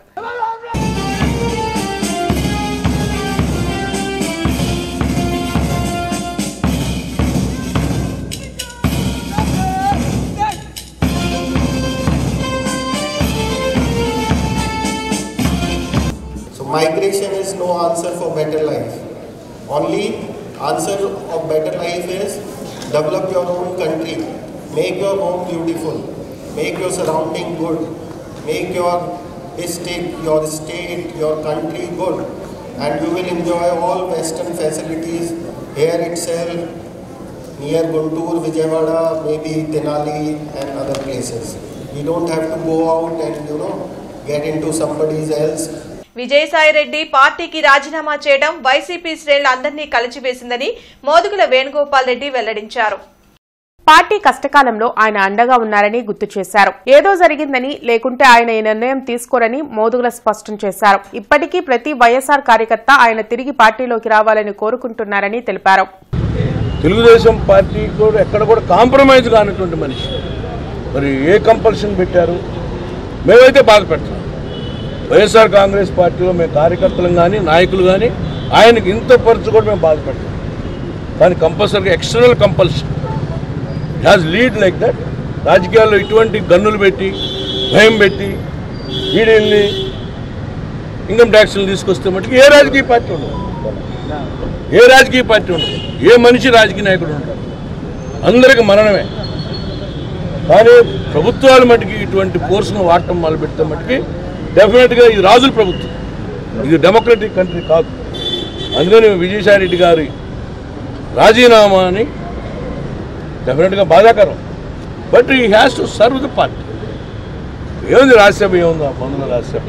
Migration is no answer for better life. Only answer of better life is develop your own country, make your home beautiful, make your surrounding good, make your district, your state, your country good, and you will enjoy all western facilities here itself, near Guntur, Vijayawada, maybe Tenali and other places. We don't have to go out and get into somebody else. Vijayasai Reddy పార్టీకి రాజీనామా చేయడం వైసీపీ శ్రేణులందరినీ కలిచివేసిందని మోదుగుల వేణుగోపాల్ రెడ్డి వెల్లడించారు. పార్టీ కష్టకాలంలో ఆయన అండగా ఉన్నారని గుర్తు చేశారు. ఏదో జరిగిందని, లేకుంటే ఆయన ఈ నిర్ణయం తీసుకోరని మోదుగుల స్పష్టం చేశారు. ఇప్పటికీ ప్రతి వైఎస్ఆర్ కార్యకర్త ఆయన తిరిగి పార్టీలోకి రావాలని కోరుకుంటున్నారని తెలిపారు. తెలుగుదేశం పార్టీ కూడా ఎక్కడ కూడా కాంప్రమైజ్ కానటువంటి మనిషి. మరి ఏ కంపల్షన్ పెట్టారు? మేమైతే బాధపెడతాం. వైఎస్ఆర్ కాంగ్రెస్ పార్టీలో మేము కార్యకర్తలం కానీ నాయకులు కానీ ఆయనకి ఇంత పరచు కూడా మేము బాధపెడతాం. కానీ కంపల్సరీగా external compulsion has lead like that. రాజకీయాల్లో ఇటువంటి గన్నులు పెట్టి భయం పెట్టి ఈడీల్ని ఇన్కమ్ ట్యాక్స్లు తీసుకొస్తే మటుకు ఏ రాజకీయ పార్టీ ఉండదు, ఏ రాజకీయ పార్టీ ఉండదు, ఏ మనిషి రాజకీయ నాయకుడు ఉంటారు. అందరికీ మరణమే. కానీ ప్రభుత్వాలు మటుకి ఇటువంటి ఫోర్స్ను వాడటం మొదలు పెడితే మటుకి డెఫినెట్గా ఇది రాజుల ప్రభుత్వం, ఇది డెమోక్రటిక్ కంట్రీ కాదు. అందుకని విజయసాయి రెడ్డి గారి రాజీనామాని డెఫినెట్గా బాధాకరం. But he has to serve the party. ఏముంది రాజ్యసభ, ఏముంది ఆ పొందిన రాజ్యసభ.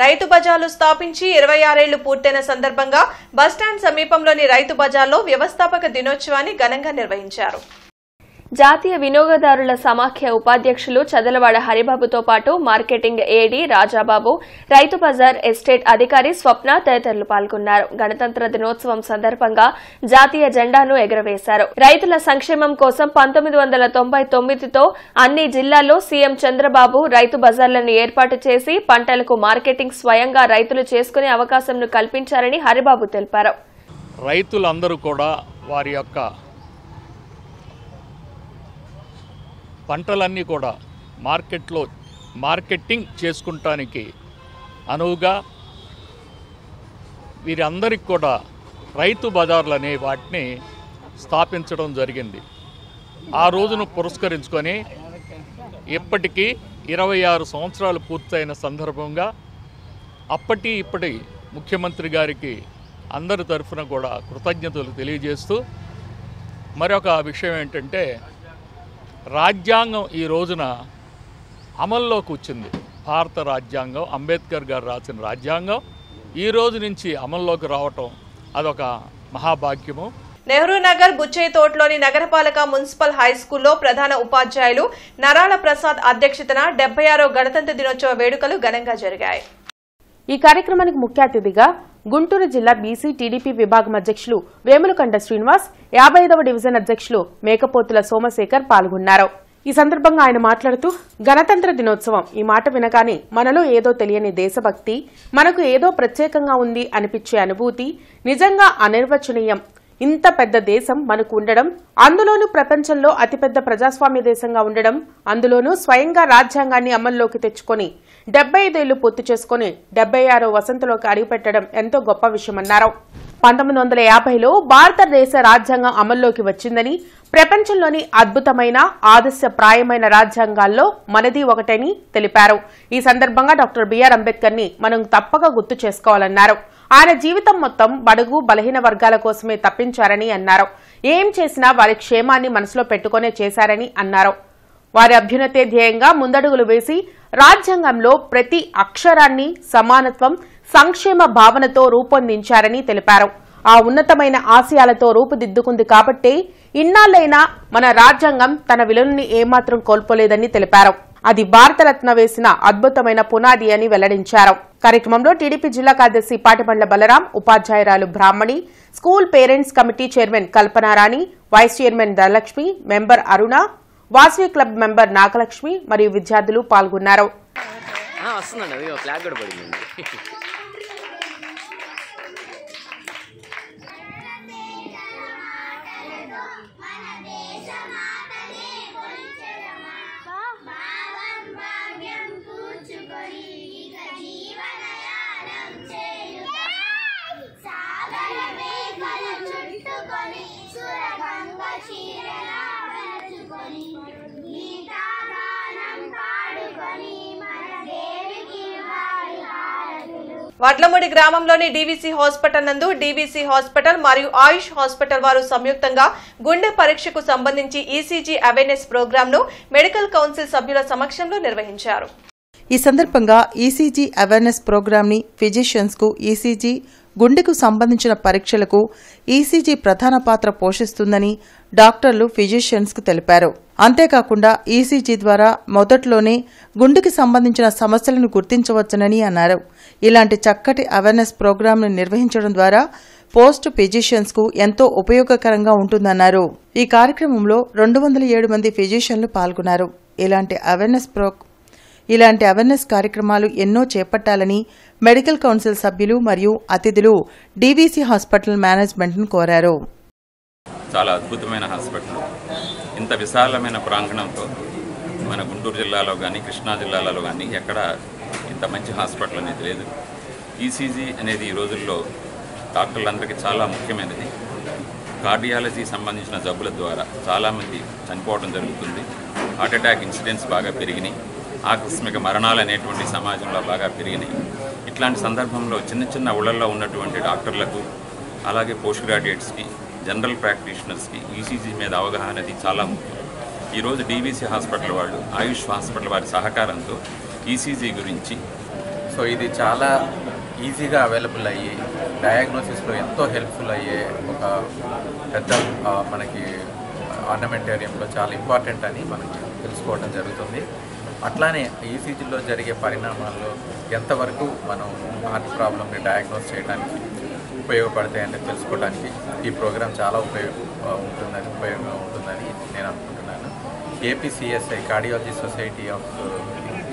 రైతు బజార్లు స్థాపించి 26 ఏళ్లు పూర్తయిన సందర్భంగా బస్టాండ్ సమీపంలోని రైతు బజార్లో వ్యవస్థాపక దినోత్సవాన్ని ఘనంగా నిర్వహించారు. జాతీయ వినియోగదారుల సమాఖ్య ఉపాధ్యక్షులు చదలవాడ హరిబాబుతో పాటు మార్కెటింగ్ ఏడీ రాజాబాబు, రైతు బజార్ ఎస్టేట్ అధికారి స్వప్న తదితరులు పాల్గొన్నారు. గణతంత్ర దినోత్సవం సందర్భంగా జాతీయ జెండాను ఎగురవేశారు. రైతుల సంక్షేమం కోసం 1999తో అన్ని జిల్లాల్లో సీఎం చంద్రబాబు రైతు బజార్లను ఏర్పాటు చేసి పంటలకు మార్కెటింగ్ స్వయంగా రైతులు చేసుకునే అవకాశంను కల్పించారని హరిబాబు తెలిపారు. రైతులందరూ కూడా వారి యొక్క పంటలన్నీ కూడా మార్కెట్లో మార్కెటింగ్ చేసుకుంటానికి అనువుగా వీరందరికీ కూడా రైతు బజార్లు అనే వాటిని స్థాపించడం జరిగింది. ఆ రోజును పురస్కరించుకొని ఇప్పటికీ 26 సంవత్సరాలు పూర్తయిన సందర్భంగా ఇప్పటి ముఖ్యమంత్రి గారికి అందరి తరఫున కూడా కృతజ్ఞతలు తెలియజేస్తూ మరొక విషయం ఏంటంటే రాజ్యాంగం ఈ రోజున అమల్లోకి వచ్చింది. భారత రాజ్యాంగం, అంబేద్కర్ గారు రాసిన రాజ్యాంగం ఈ రోజు నుంచి అమల్లోకి రావటం అదొక మహాభాగ్యము. నెహ్రూ నగర్ బుచ్చయ్య తోటలోని నగరపాలక మున్సిపల్ హైస్కూల్లో ప్రధాన ఉపాధ్యాయులు నరాల ప్రసాద్ అధ్యక్షతన 76వ గణతంత్ర దినోత్సవ వేడుకలు ఘనంగా జరిగాయి. ఈ కార్యక్రమానికి ముఖ్య అతిథిగా గుంటూరు జిల్లా బీసీ టీడీపీ విభాగం అధ్యక్షులు వేములకండ శ్రీనివాస్, 55వ డివిజన్ అధ్యక్షులు మేకపోతుల సోమశేఖర్ పాల్గొన్నారు. ఈ సందర్భంగా ఆయన మాట్లాడుతూ గణతంత్ర దినోత్సవం ఈ మాట వినగానే మనలో ఏదో తెలియని దేశభక్తి, మనకు ఏదో ప్రత్యేకంగా ఉంది అనిపించే అనుభూతి నిజంగా అనిర్వచనీయం. ఇంత పెద్ద దేశం మనకు ఉండడం, అందులోనూ ప్రపంచంలో అతిపెద్ద ప్రజాస్వామ్య దేశంగా ఉండడం, అందులోనూ స్వయంగా రాజ్యాంగాన్ని అమల్లోకి తెచ్చుకొని 75 ఏళ్లు పూర్తి చేసుకుని 76వ వసంతలోకి అడుగుపెట్టడం ఎంతో గొప్ప విషయమన్నారు. 1950లో భారతదేశ రాజ్యాంగం అమల్లోకి వచ్చిందని, ప్రపంచంలోని అద్భుతమైన ఆదర్శప్రాయమైన రాజ్యాంగాల్లో మనది ఒకటని తెలిపారు. ఈ సందర్భంగా డాక్టర్ బిఆర్ అంబేద్కర్ ని మనం తప్పక గుర్తు చేసుకోవాలన్నారు. ఆయన జీవితం మొత్తం బడుగు బలహీన వర్గాల కోసమే తప్పించారని అన్నారు. ఏం చేసినా వారి క్షేమాన్ని మనసులో పెట్టుకునే చేశారని అన్నారు. వారి అభ్యున్నతే ధ్యేయంగా ముందడుగులు వేసి రాజ్యాంగంలో ప్రతి అక్షరాన్ని సమానత్వం, సంక్షేమ భావనతో రూపొందించారని తెలిపారు. ఆ ఉన్నతమైన ఆశయాలతో రూపుదిద్దుకుంది కాబట్టే ఇన్నాళ్లైనా మన రాజ్యాంగం తన విలువల్ని ఏమాత్రం కోల్పోలేదని తెలిపారు. అది భారతరత్న వేసిన అద్భుతమైన పునాది అని వెల్లడించారు. కార్యక్రమంలో టీడీపీ జిల్లా కార్యదర్శి పాటిబండ్ల బలరాం, ఉపాధ్యాయురాలు Brahmani, school parents committee chairman Kalpanarani, vice chairman Dhanalakshmi, member Aruna, Vasavi club member Nagalakshmi మరియు విద్యార్థులు పాల్గొన్నారు. వడ్లమూడి గ్రామంలోని డీవీసీ హాస్పిటల్ నందు డీవీసీ హాస్పిటల్ మరియు ఆయుష్ హాస్పిటల్ వారు సంయుక్తంగా గుండె పరీక్షకు సంబంధించి ఈసీజీ అవేర్నెస్ ప్రోగ్రామ్ ను మెడికల్ కౌన్సిల్ సభ్యుల సమక్షంలో నిర్వహించారు. ఈ సందర్భంగా ఈసీజీ అవేర్నెస్ ప్రోగ్రామ్ ని ఫిజిషియన్స్ కు ఈసీజీ గుండెకు సంబంధించిన పరీక్షలకు ఈసీజీ ప్రధాన పాత్ర పోషిస్తుందని డాక్టర్లు ఫిజిషియన్స్ కు తెలిపారు. అంతేకాకుండా ఈసీజీ ద్వారా మొదట్లోనే గుండెకి సంబంధించిన సమస్యలను గుర్తించవచ్చునని అన్నారు. ఇలాంటి చక్కటి అవేర్నెస్ ప్రోగ్రాంను నిర్వహించడం ద్వారా పోస్ట్ ఫిజిషియన్స్ కు ఎంతో ఉపయోగకరంగా ఉంటుందన్నారు. ఈ కార్యక్రమంలో 207 మంది ఫిజిషియన్లు పాల్గొన్నారు. ఇలాంటి అవేర్నెస్ కార్యక్రమాలు ఎన్నో చేపట్టాలని మెడికల్ కౌన్సిల్ సభ్యులు మరియు అతిథులు డీవీసీ హాస్పిటల్ మేనేజ్మెంట్ను కోరారు. చాలా అద్భుతమైన హాస్పిటల్, ఇంత విశాలమైన ప్రాంగణంతో మన గుంటూరు జిల్లాలో కానీ కృష్ణా జిల్లాలో కానీ ఎక్కడ ఇంత మంచి హాస్పిటల్ అనేది లేదు. ఈసీజీ అనేది ఈ రోజుల్లో డాక్టర్లందరికీ చాలా ముఖ్యమైనది. కార్డియాలజీ సంబంధించిన జబ్బుల ద్వారా చాలామంది చనిపోవడం జరుగుతుంది. హార్ట్ అటాక్ ఇన్సిడెంట్స్ బాగా పెరిగినాయి. ఆకస్మిక మరణాలు అనేటువంటి సమాజంలో బాగా పెరిగినాయి. ఇట్లాంటి సందర్భంలో చిన్న చిన్న ఊళ్ళల్లో ఉన్నటువంటి డాక్టర్లకు, అలాగే పోస్ట్ గ్రాడ్యుయేట్స్కి, జనరల్ ప్రాక్టీషనర్స్కి ఈసీజీ మీద అవగాహన అనేది చాలా ముఖ్యం. ఈరోజు డీవీసీ హాస్పిటల్ వాళ్ళు, ఆయుష్ హాస్పిటల్ వారి సహకారంతో ఈసీజీ గురించి ఇది చాలా ఈజీగా అవైలబుల్ అయ్యి డయాగ్నోసిస్లో ఎంతో హెల్ప్ఫుల్ అయ్యే ఒక పెద్ద మనకి ఆర్నమెంటేరియంలో చాలా ఇంపార్టెంట్ అని మనకి తెలుసుకోవడం జరుగుతుంది. అట్లానే ఈసీజీలో జరిగే పరిణామాల్లో ఎంతవరకు మనం హార్ట్ ప్రాబ్లమ్ని డయాగ్నోస్ చేయడానికి ఉపయోగపడతాయని తెలుసుకోవడానికి ఈ ప్రోగ్రాం చాలా ఉపయోగంగా ఉంటుందని నేను అనుకుంటున్నాను. APCSI cardiology society of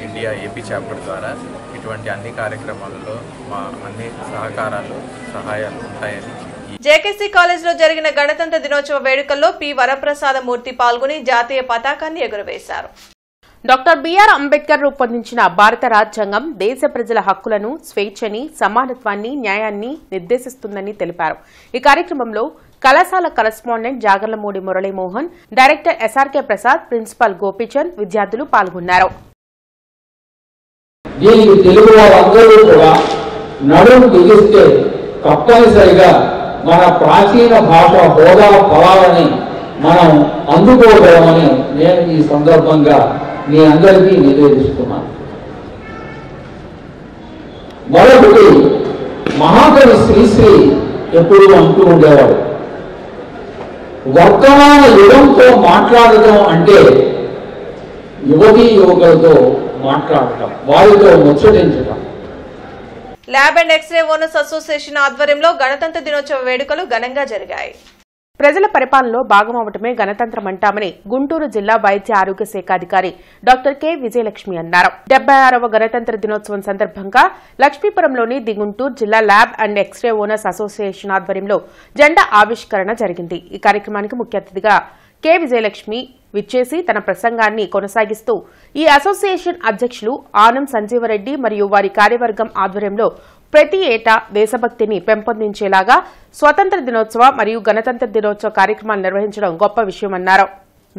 India AP chapter ద్వారా ఇటువంటి అన్ని కార్యక్రమాలలో మా అన్ని సహాయాలు ఉంటాయని. జేకేసీ కాలేజ్లో జరిగిన గణతంత్ర దినోత్సవ వేడుకల్లో పి వరప్రసాదమూర్తి పాల్గొని జాతీయ పతాకాన్ని ఎగురవేశారు. డాక్టర్ బిఆర్ అంబేద్కర్ రూపొందించిన భారత రాజ్యాంగం దేశ ప్రజల హక్కులను, స్వేచ్ఛని, సమానత్వాన్ని, న్యాయాన్ని నిర్దేశిస్తుందని తెలిపారు. ఈ కార్యక్రమంలో కళాశాల correspondent Jagarlamudi Muralimohan, director SRK Prasad, principal Gopichand, విద్యార్థులు పాల్గొన్నారు. దీనికి తెలుగు వారందరూ కూడా నడుము బిగిస్తే తప్పనిసరిగా మన ప్రాచీన భాష హోదా ఫలాలని మనం అందుకోగలమని నేను ఈ సందర్భంగా మీ అందరికీ నివేదిస్తున్నాను. మరొకటి, మహాకవి శ్రీశ్రీ ఎప్పుడు అంటూ ఉండేవాడు, వర్తమాన యుగంతో మాట్లాడటం అంటే యువతీ యువకులతో మాట్లాడటం, వారితో ముచ్చటించటం. Lab and x-ray owners association ఆధ్వర్యంలో గణతంత్ర దినోత్సవ వేడుకలు ఘనంగా జరిగాయి. ప్రజల పరిపాలనలో భాగమవటమే గణతంత్రం అంటామని గుంటూరు జిల్లా వైద్య ఆరోగ్య శాఖ అధికారి డాక్టర్ కె విజయలక్ష్మి అన్నారు. 76వ గణతంత్ర దినోత్సవం సందర్భంగా లక్ష్మీపురంలోని ది గుంటూరు జిల్లా lab and x-ray owners association ఆధ్వర్యంలో జెండా ఆవిష్కరణ జరిగింది. ఈ కార్యక్రమానికి ముఖ్య అతిథిగా కె విజయలక్ష్మి విచ్చేసి తన ప్రసంగాన్ని కొనసాగిస్తూ ఈ అసోసియేషన్ అధ్యక్షులు ఆనం సంజీవరెడ్డి మరియు వారి కార్యవర్గం ఆధ్వర్యంలో ప్రతి ఏటా దేశభక్తిని పెంపొందించేలాగా స్వతంత్ర దినోత్సవ మరియు గణతంత్ర దినోత్సవ కార్యక్రమాలు నిర్వహించడం గొప్ప విషయమన్నారు.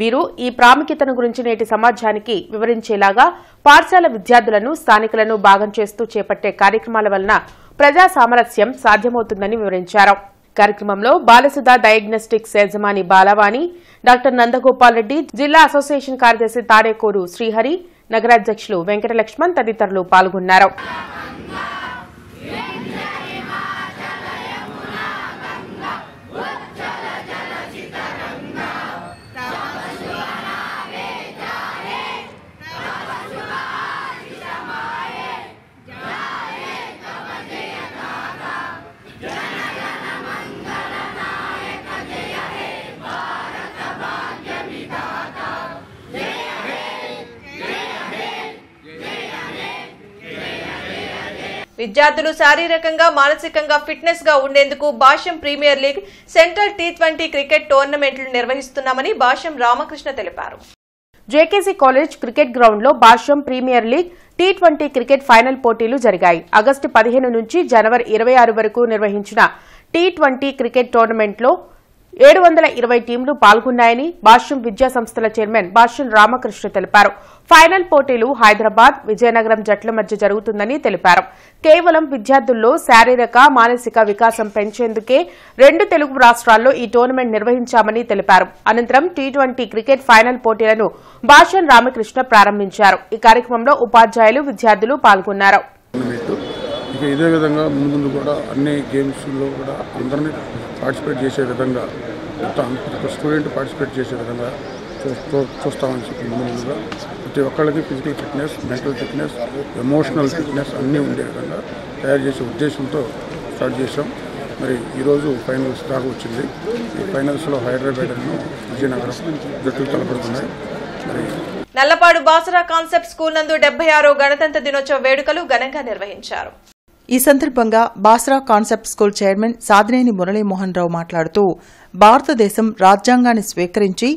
వీరు ఈ ప్రాముఖ్యతను గురించి నేటి సమాజానికి వివరించేలాగా పాఠశాల విద్యార్థులను, స్థానికులను భాగం చేస్తూ చేపట్టే కార్యక్రమాల వలన ప్రజా సామరస్యం సాధ్యమవుతుందని వివరించారు. కార్యక్రమంలో బాలసుధ డయాగ్నోస్టిక్స్ యజమాని బాలవాణి, డాక్టర్ నందగోపాల్ రెడ్డి, జిల్లా అసోసియేషన్ కార్యదర్శి తాడేకోరు శ్రీహరి, నగరాధ్యక్షులు వెంకటలక్ష్మణ్ తదితరులు పాల్గొన్నారు. విద్యార్థులు శారీరకంగా, మానసికంగా ఫిట్నెస్ గా ఉండేందుకు Bhashyam premier league, central T20 cricket టోర్నమెంట్లు నిర్వహిస్తున్నామని భాష్యం రామకృష్ణ తెలిపారు. జేకేసీ కాలేజ్ క్రికెట్ గ్రౌండ్ లో Bhashyam premier league T20 cricket final పోటీలు జరిగాయి. ఆగస్టు 15 నుంచి జనవరి 26 వరకు నిర్వహించిన T20 క్రికెట్ టోర్నమెంట్లో 720 టీంలు పాల్గొన్నాయని భాష్యం విద్యా సంస్థల చైర్మన్ భాష్యం రామకృష్ణ తెలిపారు. ఫైనల్ పోటీలు హైదరాబాద్, విజయనగరం జట్ల మధ్య జరుగుతుందని తెలిపారు. కేవలం విద్యార్థుల్లో శారీరక, మానసిక వికాసం పెంచేందుకే 2 తెలుగు రాష్ట్రాల్లో ఈ టోర్నమెంట్ నిర్వహించామని తెలిపారు. అనంతరం T20 క్రికెట్ ఫైనల్ పోటీలను భాష్యం రామకృష్ణ ప్రారంభించారు. ఈ కార్యక్రమంలో ఉపాధ్యాయులు, విద్యార్థులు పాల్గొన్నారు. ఇదే విధంగా ముందు కూడా అన్ని గేమ్స్లో కూడా అందరినీ పార్టిసిపేట్ చేసే విధంగా ప్రతి స్టూడెంట్ పార్టిసిపేట్ చేసే విధంగా చూస్తామని చెప్పి ముందుగా ప్రతి ఒక్కళ్ళకి physical fitness, mental fitness, emotional fitness అన్నీ ఉండే విధంగా తయారు చేసే ఉద్దేశంతో స్టార్ట్ చేసాం. మరి ఈరోజు ఫైనల్స్ దాకా వచ్చింది. ఈ ఫైనల్స్లో హైదరాబాద్, విజయనగరం జట్లు తలపడుతున్నాయి. మరి నల్లపాడు బాసరా కాన్సెప్ట్ స్కూల్ నందు 76వ గణతంత్ర దినోత్సవ వేడుకలు ఘనంగా నిర్వహించారు. ఈ సందర్భంగా Basara concept school chairman Sadineni Muralimohan Rao మాట్లాడుతూ భారతదేశం రాజ్యాంగాన్ని స్వీకరించి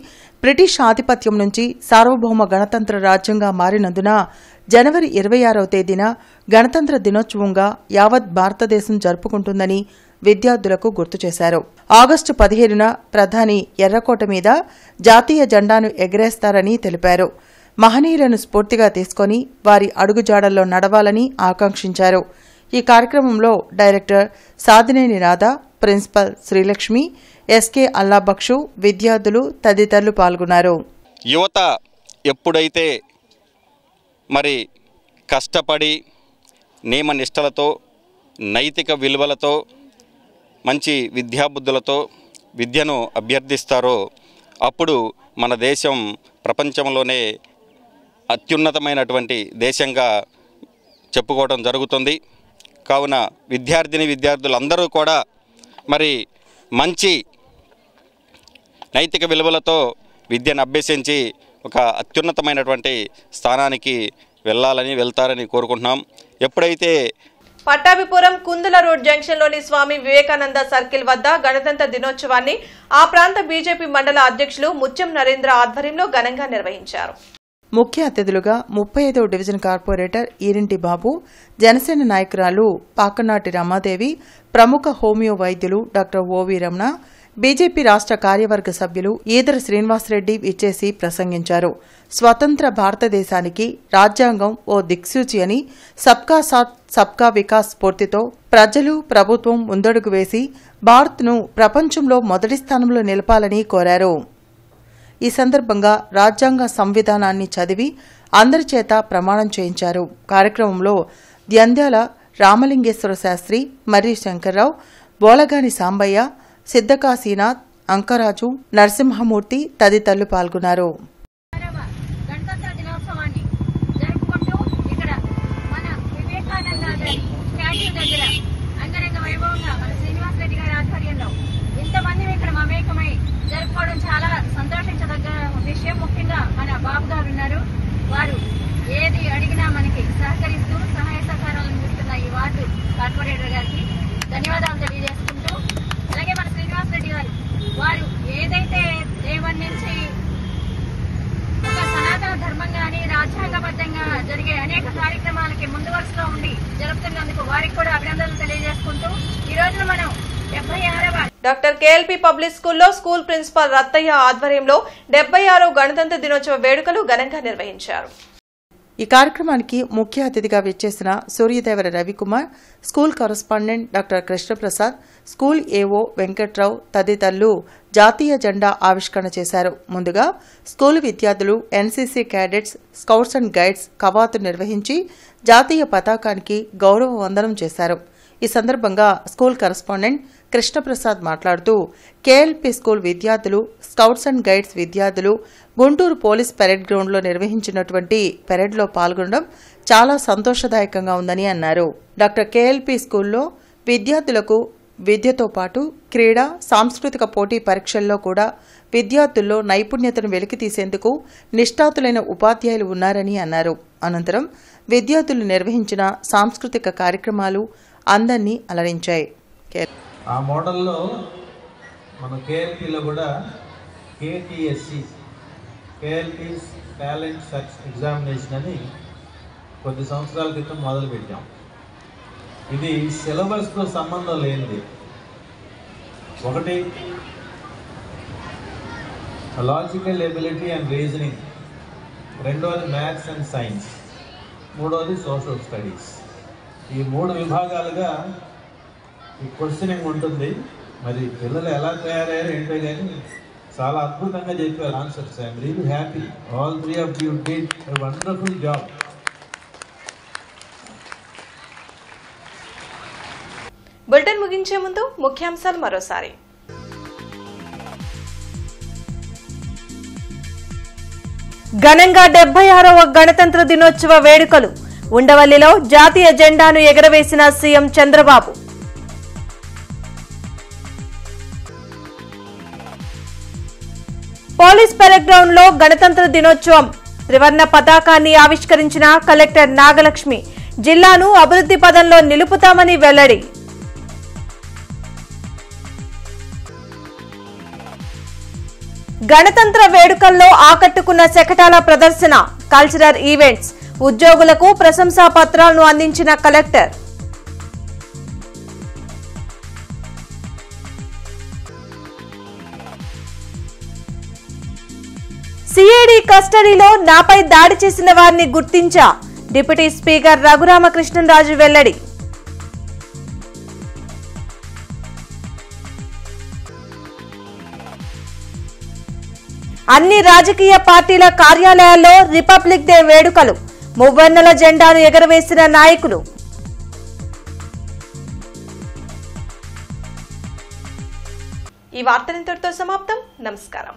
బ్రిటిష్ ఆధిపత్యం నుంచి సార్వభౌమ గణతంత్ర రాజ్యంగా మారినందున జనవరి 26వ తేదీన గణతంత్ర దినోత్సవంగా యావత్ భారతదేశం జరుపుకుంటుందని విద్యార్థులకు గుర్తు చేశారు. ఆగస్టు 15న ప్రధాని ఎర్రకోట మీద జాతీయ జెండాను ఎగరేస్తారని తెలిపారు. మహనీయులను స్ఫూర్తిగా తీసుకుని వారి అడుగుజాడల్లో నడవాలని ఆకాంక్షించారు. ఈ కార్యక్రమంలో director Sadineni Radha, principal Srilakshmi, SK Allabakshu, విద్యార్థులు తదితరులు పాల్గొన్నారు. యువత ఎప్పుడైతే మరి కష్టపడి నియమనిష్టలతో, నైతిక విలువలతో, మంచి విద్యాబుద్ధులతో విద్యను అభ్యర్థిస్తారో అప్పుడు మన దేశం ప్రపంచంలోనే అత్యున్నతమైనటువంటి దేశంగా చెప్పుకోవడం జరుగుతుంది. కావున విద్యార్థులందరూ కూడా మరి మంచి నైతిక విలువలతో విద్యను అభ్యసించి ఒక అత్యున్నతమైనటువంటి స్థానానికి వెళ్తారని కోరుకుంటున్నాం. ఎప్పుడైతే పట్టాభిపురం కుందుల రోడ్ జంక్షన్లోని స్వామి వివేకానంద సర్కిల్ వద్ద గణతంత్ర దినోత్సవాన్ని ఆ ప్రాంత బీజేపీ మండల అధ్యక్షులు ముత్యం నరేంద్ర ఆధ్వర్యంలో ఘనంగా నిర్వహించారు. ముఖ్య అతిథులుగా 35వ డివిజన్ కార్పొరేటర్ ఈరింటి బాబు, జనసేన నాయకురాలు పాకనాటి రమాదేవి, ప్రముఖ హోమియో వైద్యులు డాక్టర్ ఓవి రమణ, బీజేపీ రాష్ట్ర కార్యవర్గ సభ్యులు ఈదర శ్రీనివాసరెడ్డి ఇచ్చేసి ప్రసంగించారు. స్వతంత్ర భారతదేశానికి రాజ్యాంగం ఓ దిక్సూచి అని సబ్కా సాత్ సబ్కా వికాస్ స్ఫూర్తితో ప్రజలు, ప్రభుత్వం ముందడుగు వేసి భారత్ను ప్రపంచంలో మొదటి స్థానంలో నిలపాలని కోరారు. ఈ సందర్భంగా రాజ్యాంగ సంవిధానాన్ని చదివి అందరి చేత ప్రమాణం చేయించారు. కార్యక్రమంలో ద్యంద్యాల రామలింగేశ్వర శాస్త్రి, మర్రి శంకర్రావు, బోలగాని సాంబయ్య, సిద్ధకాశీనాథ్, అంకరాజు, నరసింహమూర్తి తదితరులు పాల్గొన్నారు. జరుపుకోవడం చాలా సంతోషించదగ్గ విషయం. ముఖ్యంగా మన బాబు గారు ఉన్నారు. వారు ఏది అడిగినా మనకి సహకరిస్తూ సహాయ సహకారాలు అందిస్తున్న ఈ వార్డు కార్పొరేటర్ గారికి ధన్యవాదాలు తెలియజేసుకుంటూ, అలాగే మన శ్రీనివాసరెడ్డి గారు వారు ఏదైతే దేవుని నుంచి ఒక సనాతన ధర్మంగాని రాజ్యాంగబద్ధంగా జరిగే అనేక కార్యక్రమాలకి ముందు వరుసలో ఉండి జరుపుతున్నందుకు వారికి కూడా అభినందనలు తెలియజేసుకుంటూ ఈ రోజున మనం 76వ డాక్టర్ కేఎల్పీ పబ్లిక్ స్కూల్లో స్కూల్ ప్రిన్సిపాల్ రత్తయ్య ఆధ్వర్యంలో 76వ గణతంత్ర దినోత్సవ వేడుకలు ఘనంగా నిర్వహించారు. ఈ కార్యక్రమానికి ముఖ్య అతిథిగా విచ్చేసిన Suryadevara Ravikumar, school correspondent doctor Krishnaprasad, school AO Venkatrao తదితరులు జాతీయ జెండా ఆవిష్కరణ చేశారు. ముందుగా స్కూల్ విద్యార్థులు, NCC cadets, scouts and guides కవాతు నిర్వహించి జాతీయ పతాకానికి గౌరవ వందనం చేశారు. ఈ సందర్భంగా స్కూల్ కరస్పాండెంట్ కృష్ణప్రసాద్ మాట్లాడుతూ కేఎల్పీ స్కూల్ విద్యార్థులు, స్కౌట్స్ అండ్ గైడ్స్ విద్యార్థులు గుంటూరు పోలీస్ పెరేడ్ గ్రౌండ్లో నిర్వహించినటువంటి పెరేడ్లో పాల్గొనడం చాలా సంతోషదాయకంగా ఉందని అన్నారు. డాక్టర్ కేఎల్పీ స్కూల్లో విద్యార్థులకు విద్యతో పాటు క్రీడా, సాంస్కృతిక పోటీ పరీక్షల్లో కూడా విద్యార్థుల్లో నైపుణ్యతను వెలికితీసేందుకు నిష్ఠాతులైన ఉపాధ్యాయులు ఉన్నారని అన్నారు. అనంతరం విద్యార్థులు నిర్వహించిన సాంస్కృతిక కార్యక్రమాలు అందరినీ అలరించాయి. ఆ మోడల్లో మన కేఎల్పీలో కూడా కేటీఎస్సి, కేఎల్పీ టాలెంట్ సర్చ్ ఎగ్జామినేషన్ అని కొద్ది సంవత్సరాల క్రితం మొదలుపెట్టాం. ఇది సిలబస్తో సంబంధం లేనిది. ఒకటి లాజికల్ ఎబిలిటీ అండ్ రీజనింగ్, రెండవది మ్యాథ్స్ అండ్ సైన్స్, మూడవది సోషల్ స్టడీస్. ఈ 3 విభాగాలుగా ఈ క్వశ్చనింగ్ ఉంటుంది. మరి పిల్లలు ఎలా తయారయ్యారో ఏంటో కానీ చాలా అద్భుతంగా చెప్పారు answers. I'm really happy. All 3 of you did a wonderful job. Bulletin ముగించే ముందు ముఖ్యాంశాలు మరోసారి. ఘనంగా 76వ గణతంత్ర దినోత్సవ వేడుకలు. ఉండవల్లిలో జాతీయ జెండాను ఎగరవేసిన CM Chandrababu. Police parade ground లో గణతంత్ర దినోత్సవం. త్రివర్ణ పతాకాన్ని ఆవిష్కరించిన కలెక్టర్ నాగలక్ష్మి. జిల్లాను అభివృద్ధి పదంలో నిలుపుతామని వెల్లడి. గణతంత్ర వేడుకల్లో ఆకట్టుకున్న శకటాల ప్రదర్శన, కల్చరల్ ఈవెంట్స్. ఉద్యోగులకు ప్రశంసా పత్రాలను అందించిన కలెక్టర్. సిఐడి కస్టడీలో నాపై దాడి చేసిన వారిని గుర్తించా. డిప్యూటీ స్పీకర్ రఘురామకృష్ణరాజు వెల్లడి. అన్ని రాజకీయ పార్టీల కార్యాలయాల్లో రిపబ్లిక్ డే వేడుకలు. మువ్వన్నెల జెండాను ఎగరవేసిన నాయకులు. ఈ వార్తలింతటితో సమాప్తం. నమస్కారం.